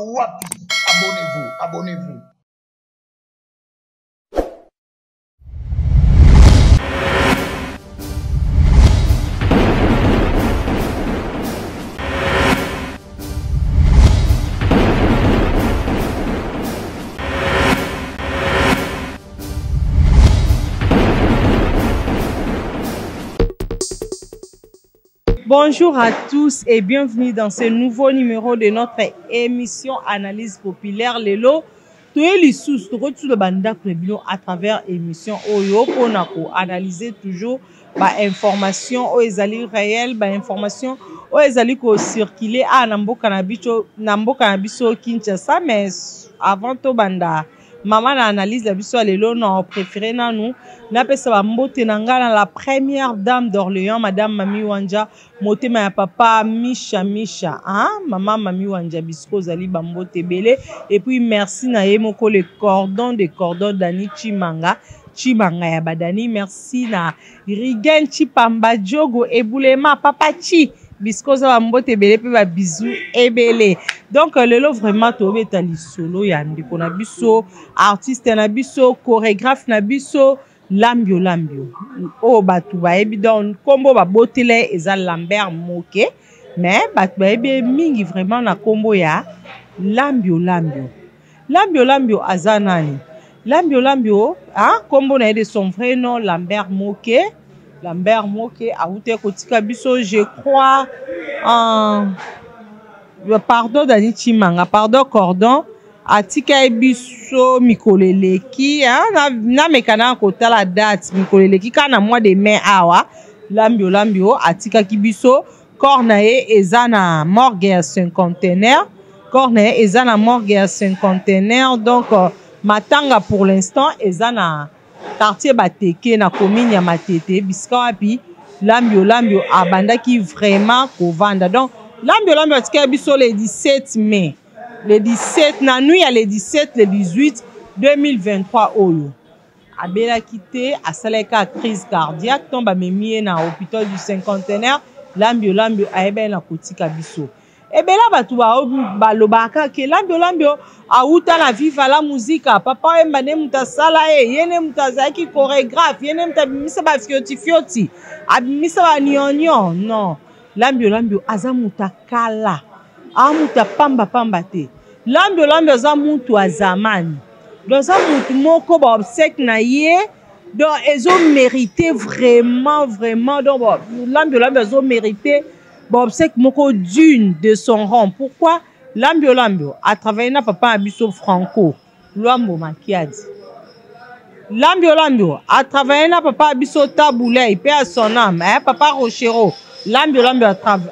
wapi. Abonnez-vous, abonnez-vous. Bonjour à tous et bienvenue dans ce nouveau numéro de notre émission Analyse populaire. Lelo, tout est les sous, tout le banda à travers émission Oyo pour analyser toujours information aux ezali réel, information aux ezali ko circuler à Namboka Nabiso Kinshasa, mais avant tout banda. Maman analyse la biso lelo non préféré na nous na pesa ba mbote nanga na la première dame d'Orléans madame Mami Wanja motema ya papa Misha hein maman Mami Wanja bisko zali ba mbote belé et puis merci na yemoko le cordon Dani Chimanga ya badani merci na Rigen Chipamba Diogo Eboulema papa Chi biskoza ba mbote belé pe ba bisou ebelé. Donc lelo vraiment tobe tali solo ya ndiko na biso artiste na biso chorégraphe na biso lambio o batu ba ebi don kombo ba botele eza Lambert Moke mais batu ba ebi mingi vraiment na kombo ya lambio azanani lambio hein kombo na de son vrai nom Lambert Moke a outé kotika biso je crois en pardon Dani Chimanga pardon cordon atika biso mikoleleki na mekana kota la date mikoleleki kana mois de mai awa lambio atika kibiso cornae ezana morgue ya 50 donc matanga pour l'instant ezana quartier Bateke na commune ya Matete biska api lambio abandaki vraiment kovanda. Donc lambio atika biso le 17 mai le 17 na nuit ya le 17 le 18 2023 oyo abela quitté asaleka crise cardiaque tomba memie na hôpital du cinquantenaire lambio aebe na kotika biso ebela batu balobaka ke lambio auta na viva la musique papa emba ne mutasala yene mutazaki chorégraphe yene mutabimisa ba fioti abimisa ba nyonyo non lambio aza mutakala amuta pamba te lambio aza mutu azamani doza mutu moko ba obsèque na ye donc ezo mérité vraiment donc lambio ezo mérité ba obsèque moko d'une de son rang. Pourquoi lambio a travaillé na papa abiso Franco Luambo Makiadi. Lambio a travaillé na papa abiso Taboulay paix à son âme papa Rochero. Lambio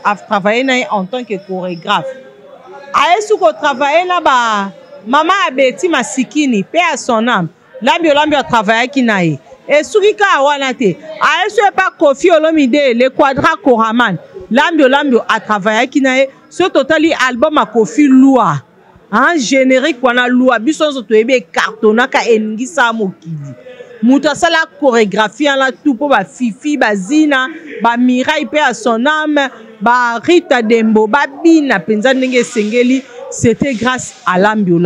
a travaillé na en tant que chorégraphe. Aesu ko travaillé na ba mama Abeti Masikini paix à son âme. Lambio a travaillé kinae. Et Soukika Awanate. Aesu pas Kofi Olomide le quadra Koraman. Lambio a travaillé kinae. Ce totali album a Kofi Lua. Générique wana Lua. Bisonzo toebe cartonaka engisa mokili. Mutasala chorégraphie la tout pour ba Fifi Bazina ba Mirai paix à son âme ba Rita Dembo ba Bina penza ndenge sengeli c'était grâce à lambio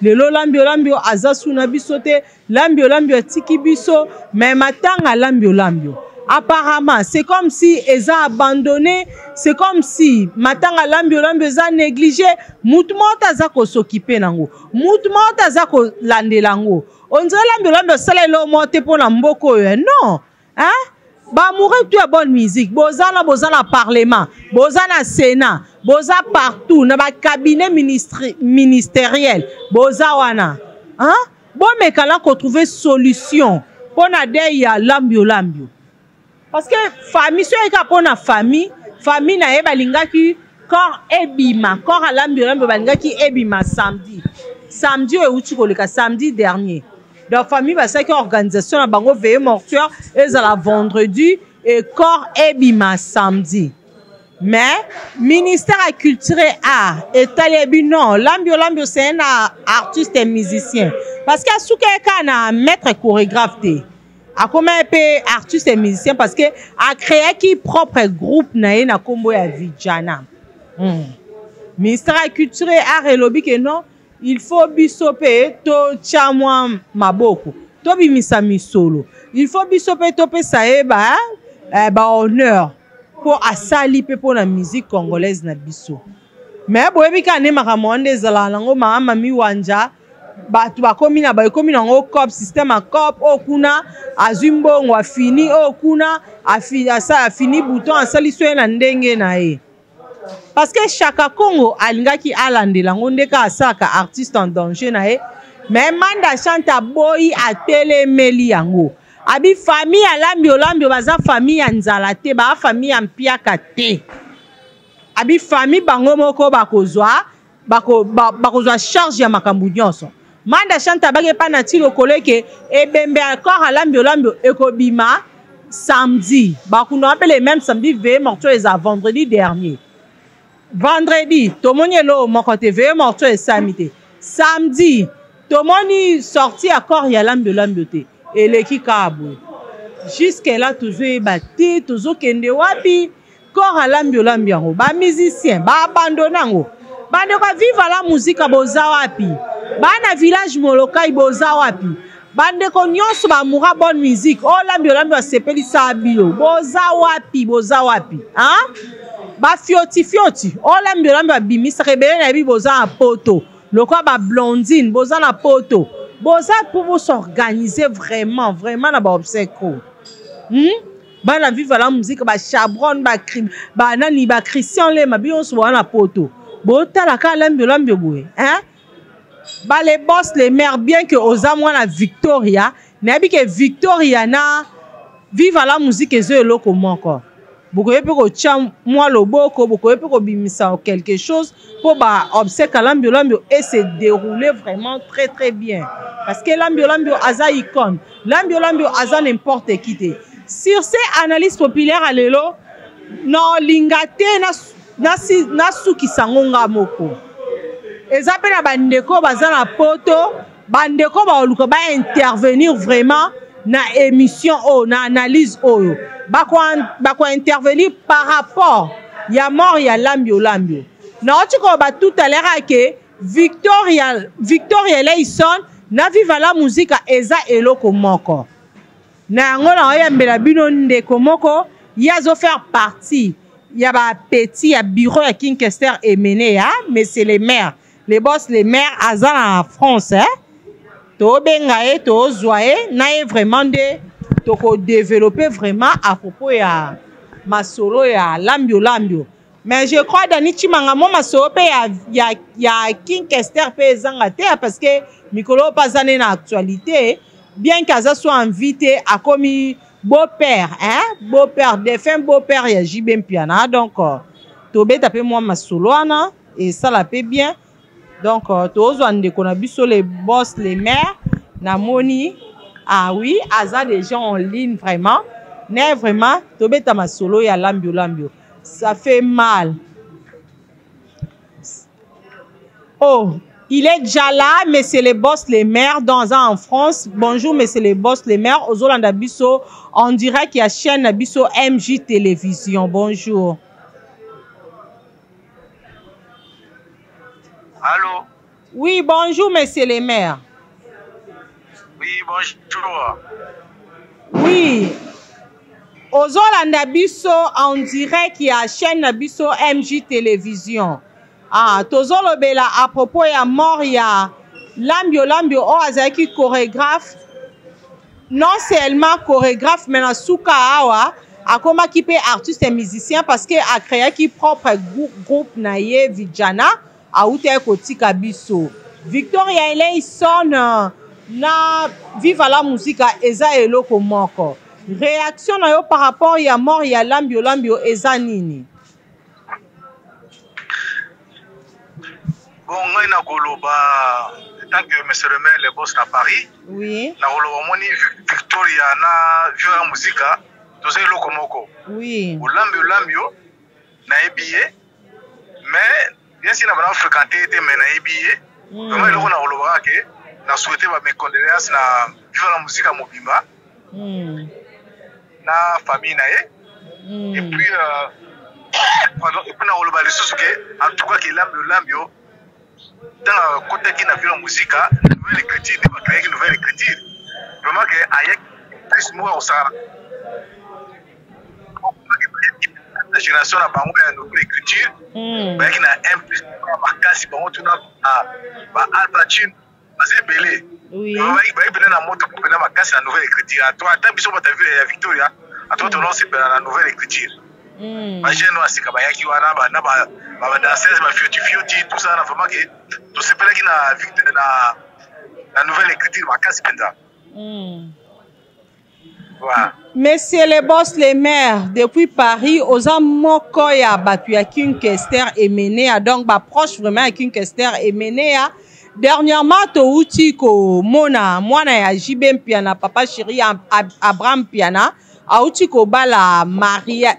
lelo lambio azasuna bisote lambio tiki biso mais matanga lambio apparemment c'est comme si eza abandonné, c'est comme si matanga lambio eza négligé mutu mota za ko s'occuper nango mutu mota za ko landelango. On dirait lambio sala lo monte pour na mboko non hein ba mourir tu a bonne musique bozana parlement bozana sénat boza partout na ba cabinet ministériel boza wana hein bon mais kala ko trouver solution pour na de ya lambio parce que famille so eka pour na famille na e balingaki corps ebima corps à lambio balingaki ebima samedi e uti koleka samedi dernier. Donc famille va ça que organisation na bango veillée mortuaire et à la vendredi et corps ebima samedi. Mais ministère à culture et art et talibi non lambio c'est un artiste et musicien parce que souka na maître chorégraphe te a comment pe artiste et musicien parce que a créé qui propre groupe na kombo ya Vijana. ministère ya culture art elobi ke non il faut biso mpe totya mwa maboko tobimisa misolo il faut biso mpe topesa ye bahonneur mpo asali mpe mpo na musique congolaise na biso me boyebi kaka nde makambo wana nde ezalaka nango mami wanja bato bakomi na bakomi nango cop système ya cop oyo kuna azwi mbongo afini oyo kuna afini bouton asali so ye na ndenge na ye parce que Chaka Congo alingaki alandela yango nde kaka asalaka artiste en danger na ye mais Manda Chanta boyi atelemeli yango abi famille alambi olambi baza famille ya nzala te ba famille ya mpiaka te abi famille bango moko bakozwa charge ya makambo nyonso Manda Chanta bage pa na ti lokolo eke ebembe encore alambi olambi ekobima samedi bakunda appelé même samedi veille mortuaire eza vendredi dernier vendredi tomoni elo moko te veille mortuaire esami te samedi tomoni sorti accord ya lambi olambi te eleki kaka boye jusque là tozoyeba te tozokende wapi corps alambi olambi yango bamusicien baabandone yango bandeko viva la musique boza wapi bana village molokai boza wapi bandeko nyonso bamoura bonne musique olambi olambi basepelisa bilo boza wapi bafioti olambi olambi babimisaka ebele na yebi boza na poto lokwa bablondine boza na poto boza pour vous s'organiser vraiment na baobsèque bana viva la musique bachabron banani bachristien lema biyonso boza na poto botalaka lambi olambi boye les boss les mères bien que oza mwana Victoria nayebi ke Victoria na viva la musique ezo eloko moko bokoye mpe kotya mwa loboko bokoye mpe kobimisa quelque chose po baobsèque lambi olambi et se dérouler vraiment très bien parce que lambi olambi aza icône lambi olambi aza n'importe qui te sur ces analyses populaires à lelo non linga te na sukisa ngonga moko eza mpe na bandeko baza na poto bandeko baoluka baintervenir vraiment na émission oyo na analyse oyo bakointervenir par rapport ya mort ya lambi olambi naoti koba tout à l'heure ke Victoria Leison na viva la musique eza eloko moko na yango na oyambela bino ndeko moko ye azofaire partie ya bapeti ya bureau ya King Kester emene ya mais c'est les maires les boss les maires aza na France tobenga ye tozwa ye na ye vraiment nde tokodévelopper vraiment à propos ya masolo ya lambi olambi mais je crois Dani Chimanga mo masolo pe ya King Kester pe ezanga te parce que mikolo pasane na actualité bien qu'aza soit invité à comme beau-père beau-père défunt beau-père ya JB Mpiana donc tobeta pe moi masolo wana et ça la paie bien donc tozwa ndeko na biso les boss les mères na moni oui aza des gens en ligne vraiment mais vraiment tobeta masolo ya lambi olambi ça fait mal il est déjà là mais c'est les boss les mères dans en France bonjour mais c'est les boss les mères ozolanda biso en direct ya chaîne na biso MJ Télévision bonjour. Allô? Oui, bonjour, messieurs les maires. Oui, bonjour. Oui. Ozolanda biso en direct ya chaîne na biso MJ Télévision. Tozolobela à propos ya mort ya lambi olambi o azaki chorégraphe. Non seulement chorégraphe mais na suka awa akomaki pe artiste et musicien parce que a créé ki propre groupe na ye Vijana. Aouté kotika biso Victoria Leison na viva la musique eza eloko moko réaction na yo par rapport ya mort ya lambi olambi eza nini bon ngai na koloba tant que monsieur le maire le boss na Paris oui na koloba moni Victoria na viva la musique toza eloko moko oui olambi na ebiye mais bien sûr, on a fréquenté des ménages. Comment il a oloba que na souhaité mes condoléances na vivre la musique à Mobimba. Na famille nae. Et puis pardon et puis na oloba lisusu ke en tout cas ke lambio dans côté qui na vila musique nouvelle écriture ne va créer une nouvelle écriture vraiment que ayek plus moi au sara la génération na bango ya nouvelle écriture ba qui na plus makasi bango tuna ba alplatine c'est belé oui ba ibena na moto pour na makasi na nouvelle écriture à toi tant biso ba ta vile ya Victoria à toi ton nom c'est la nouvelle écriture Imagine nous asika bayaki wana ba na ba danseurs ba fioti tout ça na vraiment que tout c'est pela qui na nouvelle écriture makasi penza. Voilà. Monsieur les boss les maires depuis Paris aux amoko ya batu ya King Kester Emenea donc ba proche vraiment ya King Kester Emenea dernièrement to uti ko mona mwana ya JB Mpiana papa chéri Abraham Piana auti ko bala Maria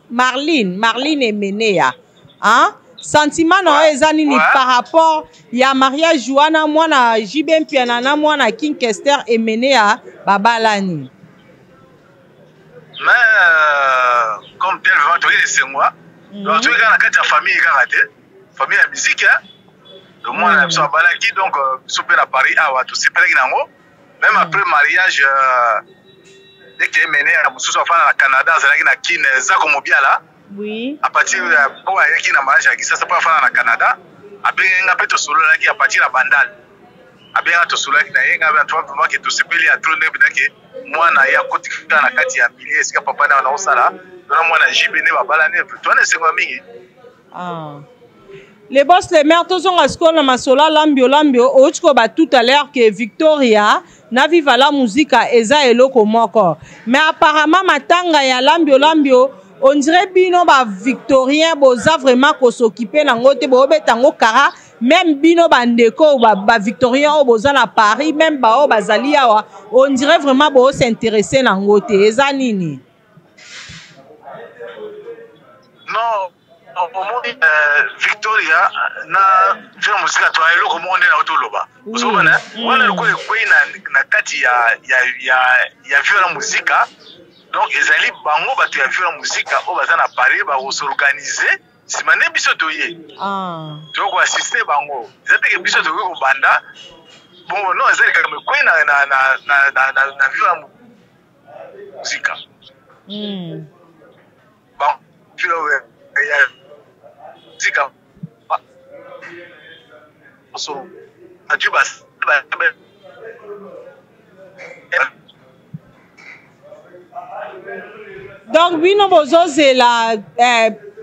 Marlene Emenea hein sentiment no ezani ni par rapport ya mariage wana mwana JB Mpiana na mwana King Kester Emenea babalani mais comme tel vraiment toi c'est moi donc tu es dans la famille famille la musique hein donc moi na so balaki donc super à Paris awa tout c'est pas nango même après mariage dès que mené à mususu afana na Canada zalaki na kin za comme biala oui à partir pour ayaki na mariage qui ça pas afana na Canada abenga peto solo laki à partir la bandal abenga to solo laki na yenga ba toi vraiment que tout c'est peli à trop ne binaki moi na ya kotika na kati ya milieu sika papa na osala dona moi na jibene ba balane toi ne sengo mingi les boss les mères tous ont asco na masola lambio ochko ba tout à l'heure que Victoria na viva la musique eza eloko moko mais apparemment matanga ya lambio on dirait bino ba victorien boza vraiment ko s'occuper nango te bo betango kara même bino bandeko ba victorien o boza na Paris même ba o bazali awa on dirait vraiment bo s'intéresser nango te eza nini non Victoria na vile musika to ayelo ko monde na otoloba uzobana wana ko na kati ya vile musika donc ezali bango batu ya vile musika o baza na Paris ba s'organiser simane biso toye to ko assister bango ezate ke biso to ko banda bon non ezali ka me ko na vile musika bon vile Zika. So, Ajubas. Donc, bino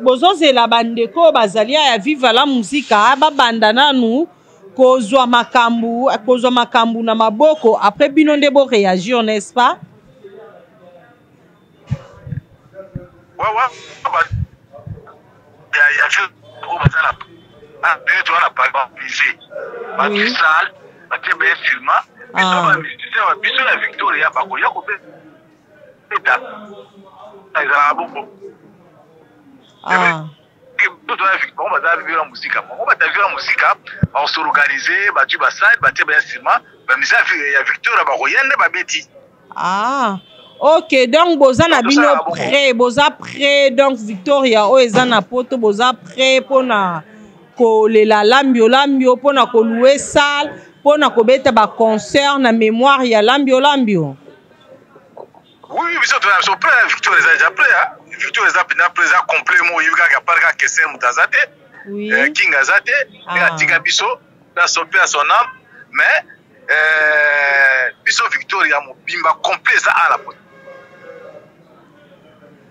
bozozela bandeko bazalia ya viva la muzika ba bandana nu kozwa makambu na maboko après bino nde bo réagir n'est-ce pas? Ouais. Il y a tu as pas musée ba salle ba tembe filma mais ba musicien biso la Victoria ba ko ya ko beta ezala bongo tout la Victoria on va vivre la musique on va vivre la musique on s'organiser ba tu ba salle ba tembe filma ba musicien ya Victoria ba ko yende ba beti ok donc boza na bino prêt boza prêt donc Victoria o ezana poto boza prêt pona ko lela lambio pona ko louer salle pona ko beta ba concert na mémoire ya lambio oui biso to so prêt Victoria déjà prêt hein Victoria za pina prêt za complet mo yiga ka parka kese mutazate king azate ya tika biso na so pe son âme mais biso Victoria mo bimba complet za ala poto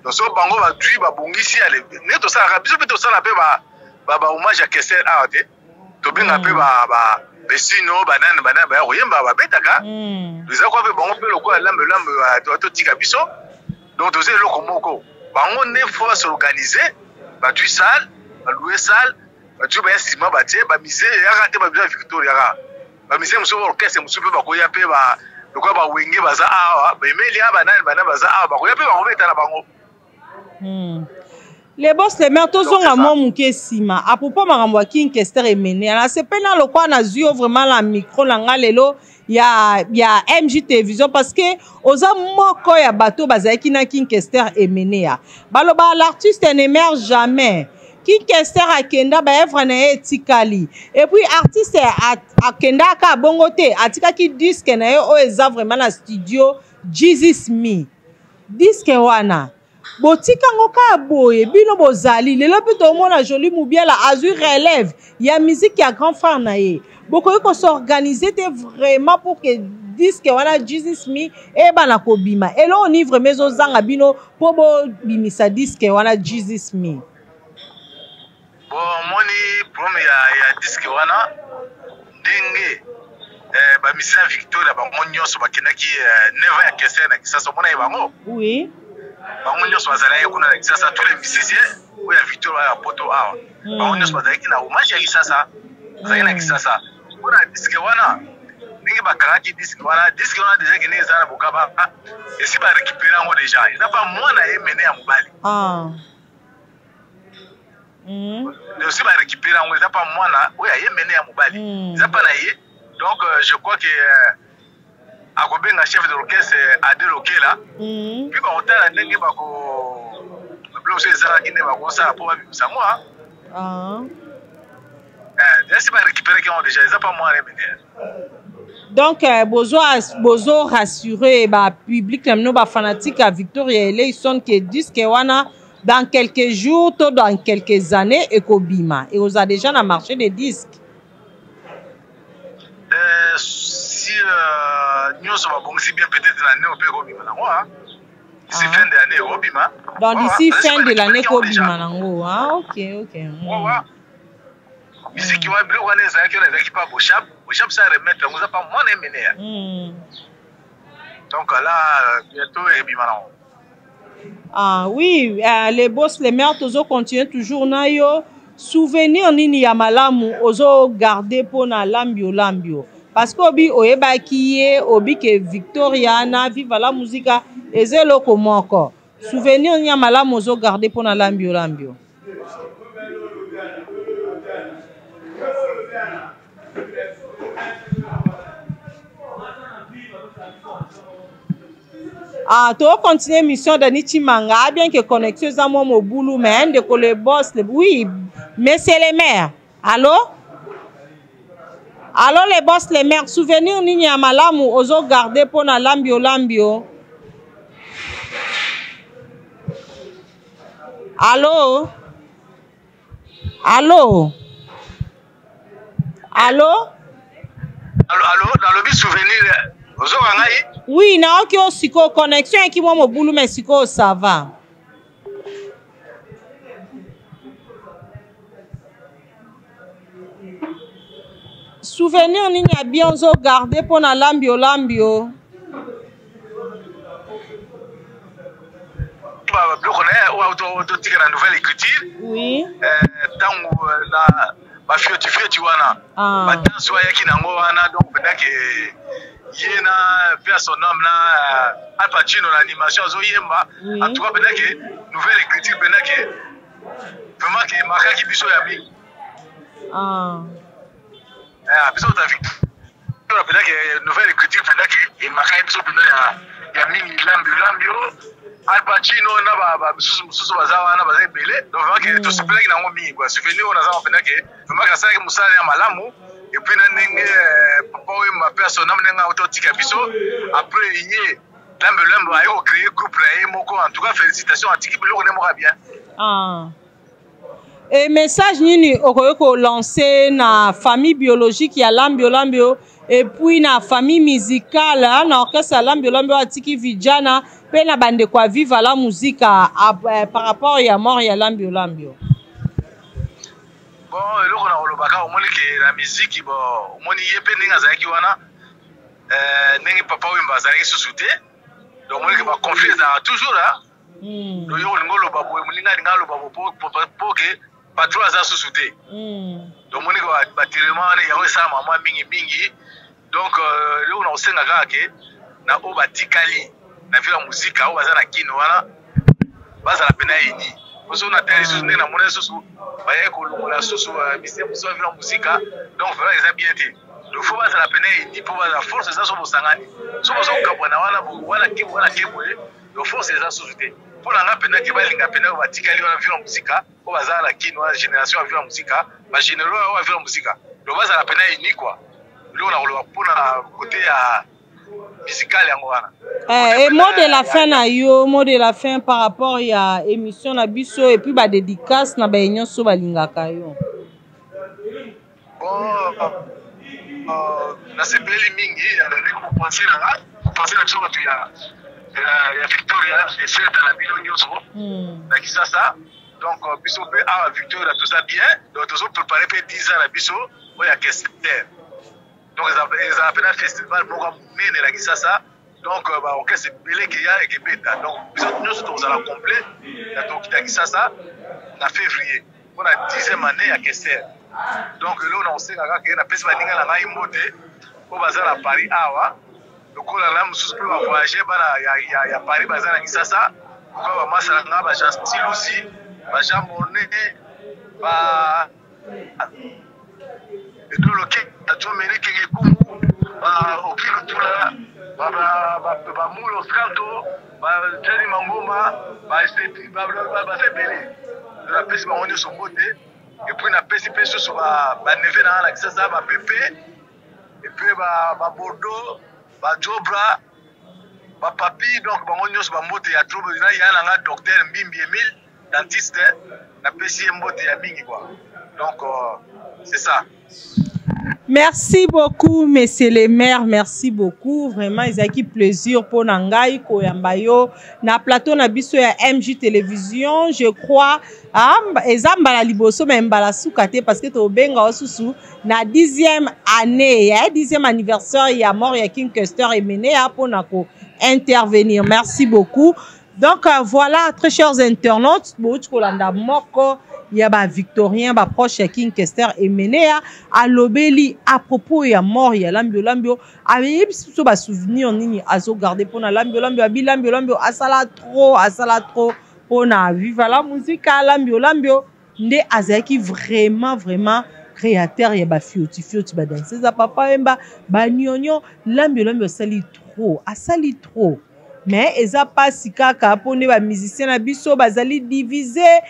donc so bango ba dui ba bongisi ale ne to sala biso to sala pe ba hommage à Kessel ate to binga pe ba besino banane ba royemba ba betaka les akwa pe bango pe lokwa lambe to tika biso donc to c'est loko moko bango ne faut s'organiser ba dui salle ba louer salle ba dui ba estima ba tie ba mise ya rate ba Victoria ba mise muso orchestre muso pe ba koya pe ba lokwa ba wenge baza awa ba emeli aba nane baza awa ba koya pe ba robeta na bango les boss les mères tozonga mo muke sima à propos makambo King Kester emene ala c'est pas na lokwa na zio vraiment la micro la nga lelo ya MJ télévision parce que oza moko ya bateau bazaki na King Kester emene ya baloba l'artiste n'émerge jamais King Kester akenda ba œuvre na etikali et puis artiste akenda ka bongote atika ki disque na yo o eza vraiment na studio Jesus Me disque wana botika ngoka boye bino bozali lelo pe to mona joli mubiela azur relève ya musique ya grand frère na ye bokoyi ko s'organiser vraiment pour que disque wana Jesus Me e bana ko bima elo oni vraiment zozanga bino po bo bimisa disque wana Jesus Me bon moni problème ya disque wana ndenge ba misia Victoria ba monyoso bakenaki neva ya Kester na kisasa mona yebango oui bango nyonso bazalaki kuna na kisasa tous les musiciens oyo ya Victoria ya poto awa bango nyonso bazalaki na hommage ya kisasa bazalaki na kisasa mpona diske wana ndenge bakangaki diske wana deja kende eza na bokaba esi barécupere yango deja eza pa mwana ye mene ya mobali aussi barécupere yango eza pa mwana oyo aye mene ya mobali eza pa na ye donc je crois que akobenga chef de l'orchestre Ade Lokela puis bakotala ndenge bakoblose ezalaki nde bakosala mpo babimisa ngo si barécupere yango déjà eza pa mwana emene donc bozo rassurer ba public namino ba fanatique à Victoria Eleison que disque wana dans quelques jours ou dans quelques années ekobima et vous a déjà na marché des disques si nyonso babongisi bien peut-être l'année ope ekobima nango d'ici fin de l'année ekobima donc d'ici fin de l'année ekobima nango ok misiki wa biloko wana ezalaki wana ezalaki pa boshap sa remettre yango eza pa mwana emene ya donc là bientôt ebima nango oui les boss les mères tozo continuer toujours na yo souvenir nini ya malamu ozo garder pona lambio parce que obi oyebaki ye obi ke Victoria na viva la musica ezeloko moko souvenir nini ya malamu ozo garder pona lambio to continuer mission de Nichimanga bien que connexion za moi au boulot mais de que le boss oui mais c'est les mères allô les boss les mères souvenir nini ya malamu ozo garder pona lambio allô dans le souvenir ozo ngai oui na oki osiko connexion qui moi mo boulot mais siko ça va souvenir nini ya bien ozo garder pona lambio biloko na ye ototika na nouvelle écriture oui ntango na bafioti wana badanse ayaki nango wana donc pendake ye na père son homme na Al Pacino na animation azoyemba en tout cas pendake nouvelle écriture pendake vraiment ke makaki biso ya mingi biso ta victoire pendake nouvelle écriture pendake emakaki biso pena ya mingi lambio Al Pacino na ba mususu baza wana baza ebele donc vraiment ke tosepelaki nango mingi quoi souvenir on aza pendake vraiment kasalaki mosala ya malamu et puis na ndenge papa oyo ma personne nanga autotika biso après ye lambe ayo créer groupe na ye moko en tout cas félicitations atiki biloko ne moka bien et message nini okoyo ko lancer na famille biologique ya lambio et puis na famille musicale na orchestre lambio atiki vijana pe na bande kwa viva la musique par rapport ya mort ya lambio bon eloko na olobaka omoni ke la musique bon omoni ye pe ndenge azalaki wana ndenge papa oyo azalaki susu te donc omoni ke baconfie ezalaka toujours donc yo olingi oloba boye molinga alinga aloba po ke patron aza susu te donc omoni ke batirement wana yango esalama mwa mingi donc eloko na kosenga kaka ke na oyo batikali na vila muzika oyo baza na kino wana bazala pena eni parce qu'on a télé sous né na monnaie sous ba ya ko la sous bise muso vila musika donc vraiment ils ont bien été le faut pas la peine il faut la force ça sur sangani so so kapana wala kebo le force ça sous-ité pour la peine qui va linga peine ba tikali wana vila musika ko bazala kinwa génération vila musika ba génération wa vila musika le base la peine ni quoi là on a pour la côté à physical yango wana et mot de la fin na yo mot de la fin par rapport à émission na biso et puis ba dédicace na ba nyonso balingaka yo bon na sebeli mingi na penser na choka tu ya Victoria et c'est dans la ville nyonso na kisasa donc biso pe a Victoria tout ça bien donc tous préparer pe 10 ans na biso oya Kester donc ils appellent un festival pour mener la kisasa donc ok c'est belé qu'il y a et qui bêta donc nous sommes à la complet donc qui kisasa en février on a 10e année à Kester donc là on sait que na pesa baninga na ngai moté au bazar à Paris awa donc là là mususu pe va voyager bana ya Paris bazar na kisasa ko ba masala nga ba Jean Stilusi ba Jean Monet ba et tout le qui a tout mérité qui est comme au kilo tout là ba mulo scanto ba Jerry Mangoma ba c'est c'est belé la peste ba on son beauté et puis na peste peste sur ba neve na la ça ba pépé et puis ba Bordeaux ba Jobra ba papi donc ba on ba mbote ya trouble na ya na docteur Mbimbi Emile dentiste na peste mbote ya mingi quoi donc c'est ça. Merci beaucoup, messieurs les maires. Merci beaucoup. Vraiment, ils ont eu plaisir pour Nangai, Koyambayo, na plateau na biso ya MJ Télévision. Je crois, ezamba liboso mais mbala soukate parce que to benga osusu na 10e année, 10e anniversaire ya mort ya King Kester et mené à Ponako intervenir. Merci beaucoup. Donc voilà, très chers internautes, Kolanda Moko. Il y a ba Victorien, ba proche King Kester et mené à l'obéli à propos ya mort ya lambio avec so ba souvenir nini azo garder pour na lambio asala trop on a viva la musique lambio nde azaki vraiment créateur ya ba fioti ba danser za papa emba ba nyonyo lambio asali trop. Mais eza pasi kaka pone ba musicien na biso bazali divisé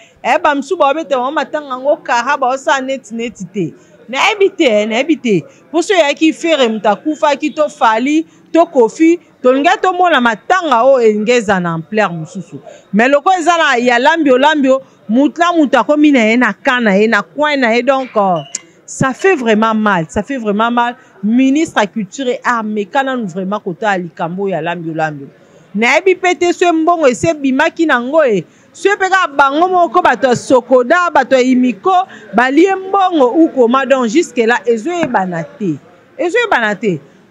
ba msu ba bete wa matanga ngo kara ba osa net te na ebite pour ceux qui faire mtakufa ki to fali to kofi to nga to mona matanga o engeza na ampleur mususu mais loko eza na ya lambio muta komi na ye na kana ye na coin na ye donc ça fait vraiment mal ministre à culture et art mais kana vraiment kota alikambo ya lambio na ebi pete so mbongo ese bimaki nango so peka bango moko bato sokoda bato imiko balie mbongo ukoma donc jusque là ezo ebanate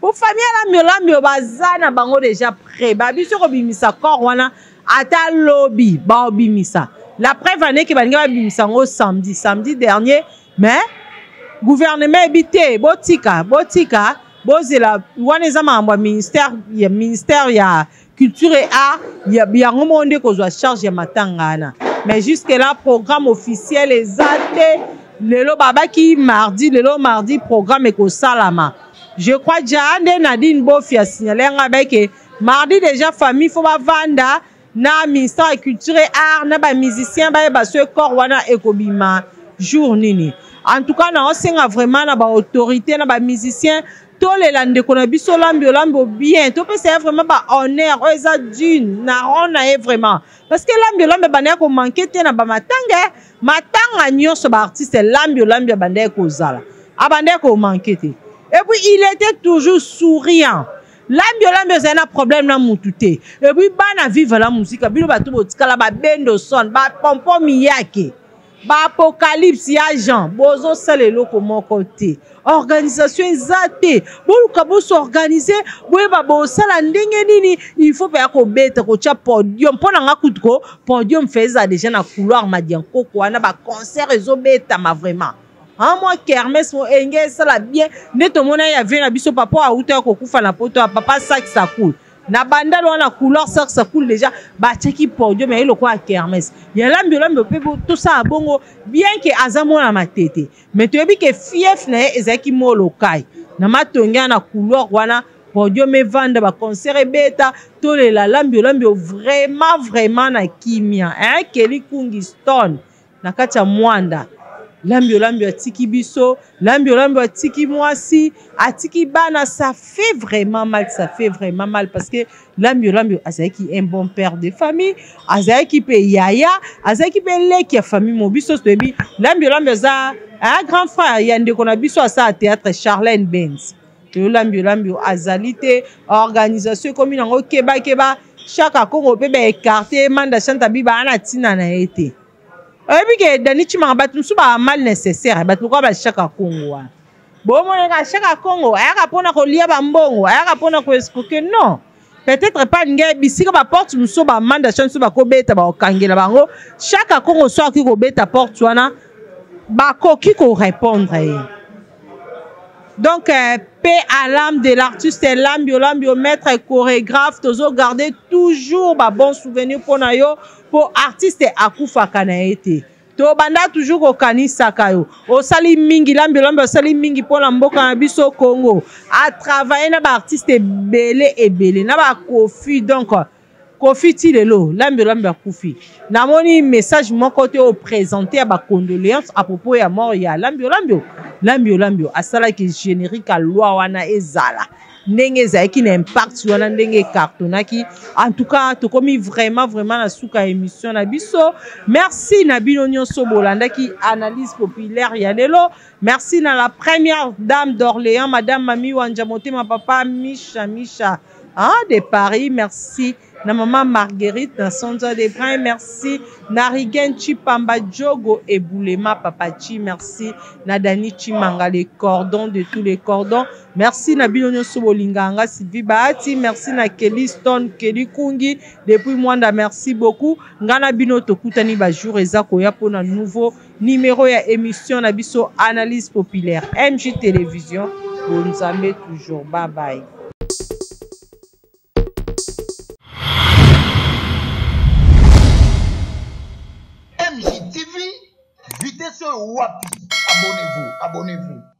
pour famille lambio bazana bango déjà prêt babiso ko bimisa corps wana ata lobby ba obimisa la preuve année que baninga bimisa ngo samedi dernier mais gouvernement ebité botika bozela wana eza mambo ministère ya culture et art ya ngomonde ko zo charge ya matangana mais jusque là programme officiel ezate lelo babaki mardi programme ko salama je crois Jande Nadine Bofi a signalé ngabeke mardi déjà famille faut ba vanda na ministère de culture et art na ba musicien ba ce corps wana ekobima jour nini en tout cas na osenga vraiment na ba autorité na ba musicien tous les landais qu'on a biso lambio bien tout peut c'est vraiment ba honneur eza d'une na on a vraiment parce que lambio bana ko manquer te na ba matanga nyonso ba artiste lambio banda ko zala abanda ko manquer te et puis il était toujours souriant lambio c'est un problème na mutute et puis bana vivre la musique bino ba to botikala ba bendo son ba pompo miyake ba apocalypse ya Jean bozo salelo ko mon côté organisation ezate boluka boso organiser boyeba bosala ndenge nini il faut pas ko beta ko cha podium pona nga kutuko podium feza déjà na couloir madianko ko wana ba concert ezobeta ma vraiment moi kermesse mo engé sala bien neto mona ya vena biso papa a uta ko kufa na poto papa sac ça cool na bandalo wana couleur ça coule déjà ba teki podium mais iloko a kermesse ya lambi pe tout ça bongo bien que azamo na matete mais tu yebi que fief na ezaki molokai na matonga na couleur wana podium me vendre ba concert beta to la lambi vraiment na kimia Kelly Kungi Stone na kati ya mwanda lambi atiki biso lambi atiki mwasi atiki bana ça fait vraiment mal parce que lambi azaki un bon père de famille azaki pe yaya azaki pe leki ya famille mo biso tobi lambi za un grand frère yande kona biso asa théâtre Charlène Benz to lambi azalité organisation comme nango keba chaque Congo pe be écarté manda chanta biba ana tina na été et puis Dani Chimanga batu suba mal nécessaire batu ko ba chaka Congo bon mon ka chaka Congo aya pona ko lia ba mbongo aya pona ko escroquer non peut-être pas ngai bisika ba porte muso ba manda chance ba ko beta ba okangela bango chaka Congo so ki ko beta porte wana ba ko ki ko répondre donc paix à l'âme de l'artiste Lambio maître chorégraphe tozo garder toujours ba bon souvenir pour na yo pour artiste akufa kana été to banda toujours ko kanisa kayo o sali mingi Lambio sali mingi pour la mboka na biso Congo a travailler na ba artiste belé na ba Kofi donc Kofi Tilelo Lambio akufi na moni message mon côté au présenter ba condoléances à propos ya mort ya Lambio asala ki générique à loi wana ezala ndenge zaiki na impact wana ndenge cartonaki en tout cas to komi vraiment na suka émission na biso merci na bino nyonso bolandaki analyse populaire ya lelo merci na la première dame d'Orléans madame Mami Wanjamote ma papa Misha de Paris merci na maman Marguerite na Sonja des Brins merci na Rigen Chipamba Jogo et Boulema Papachi merci na Dani Chimanga les cordons de tous les cordons merci na Bilonyo Sobolinganga Sylvie Bahati merci na Kelly Stone Kelly Kungi depuis Mwanda merci beaucoup ngana bino tokutani ba jour ezako ya pona nouveau numéro ya émission na biso analyse populaire MJ Télévision bonzambe toujours bye bye. MJTV, vitesse wapi, abonnez-vous.